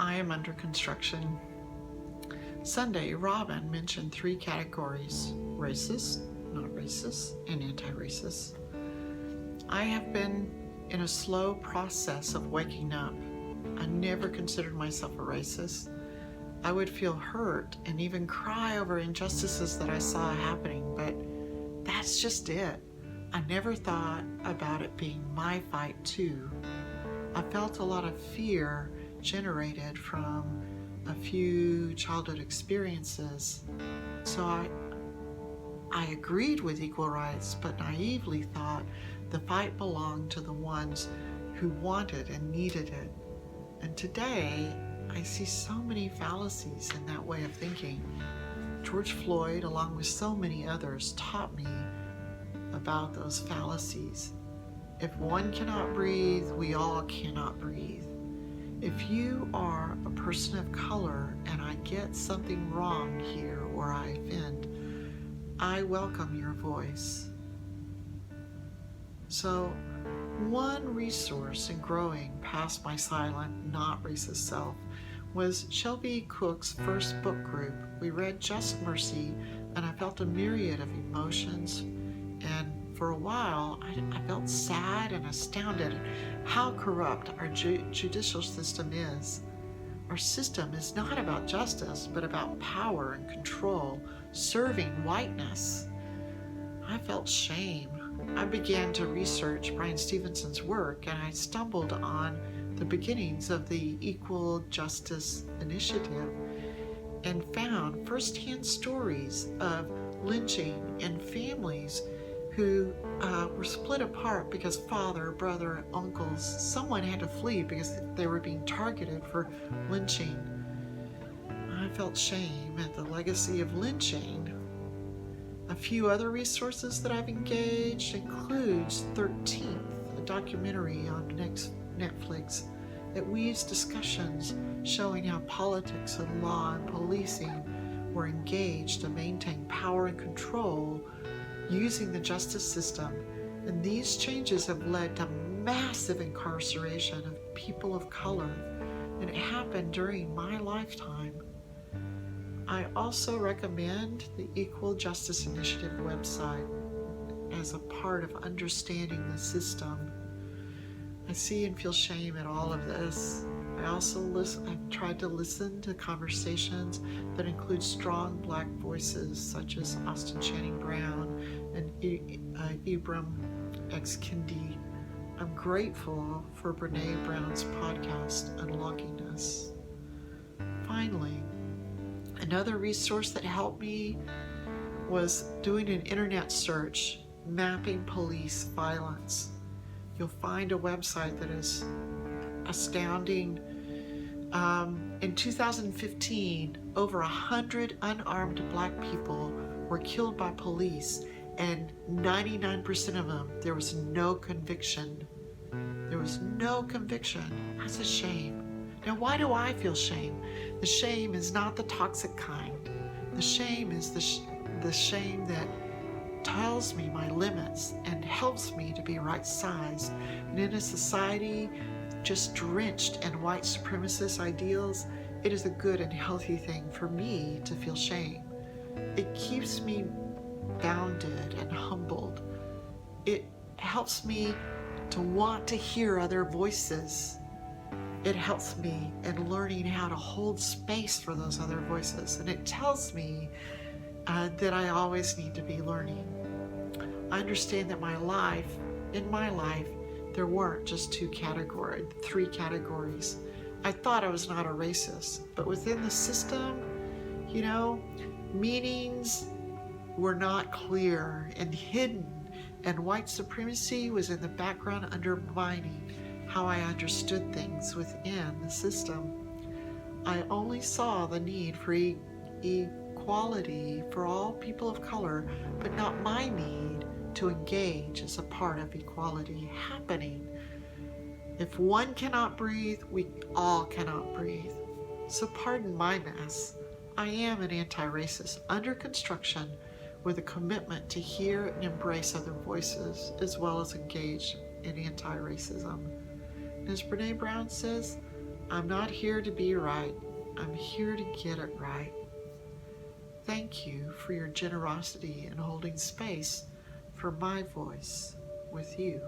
I am under construction. Sunday, Robin mentioned 3 categories: racist, not racist, and anti-racist. I have been in a slow process of waking up. I never considered myself a racist. I would feel hurt and even cry over injustices that I saw happening, but that's just it. I never thought about it being my fight too. I felt a lot of fear generated from a few childhood experiences. So I agreed with equal rights, but naively thought the fight belonged to the ones who wanted and needed it. And today, I see so many fallacies in that way of thinking. George Floyd, along with so many others, taught me about those fallacies. If one cannot breathe, we all cannot breathe. If you are a person of color and I get something wrong here or I offend, I welcome your voice. So, one resource in growing past my silent, not racist self was Shelby Cook's first book group. We read Just Mercy, and I felt a myriad of emotions. And for a while, I felt sad and astounded at how corrupt our judicial system is. Our system is not about justice, but about power and control, serving whiteness. I felt shame. I began to research Bryan Stevenson's work, and I stumbled on the beginnings of the Equal Justice Initiative and found firsthand stories of lynching and families who were split apart because father, brother, uncles, someone had to flee because they were being targeted for lynching. I felt shame at the legacy of lynching. A few other resources that I've engaged includes 13th, a documentary on Netflix that weaves discussions showing how politics and law and policing were engaged to maintain power and control using the justice system. And these changes have led to massive incarceration of people of color, and it happened during my lifetime. I also recommend the Equal Justice Initiative website as a part of understanding the system. I see and feel shame at all of this. I've tried to listen to conversations that include strong Black voices such as Austin Channing Brown and Ibram X. Kendi. I'm grateful for Brene Brown's podcast, Unlocking Us. Finally, another resource that helped me was doing an internet search, mapping police violence. You'll find a website that is astounding. In 2015, over 100 unarmed Black people were killed by police, and 99% of them, there was no conviction. There was no conviction. That's a shame. Now, why do I feel shame? The shame is not the toxic kind. The shame is the shame that tells me my limits and helps me to be right-sized. And in a society just drenched in white supremacist ideals, it is a good and healthy thing for me to feel shame. It keeps me bounded and humbled. It helps me to want to hear other voices. It helps me in learning how to hold space for those other voices. And it tells me that I always need to be learning. I understand that in my life, there weren't just 3 categories. I thought I was not a racist, but within the system, meanings were not clear and hidden, and white supremacy was in the background undermining how I understood things within the system. I only saw the need for equality for all people of color, but not my need to engage as a part of equality happening. If one cannot breathe, we all cannot breathe. So pardon my mess. I am an anti-racist under construction with a commitment to hear and embrace other voices as well as engage in anti-racism. And as Brene Brown says, I'm not here to be right. I'm here to get it right. Thank you for your generosity in holding space for my voice with you.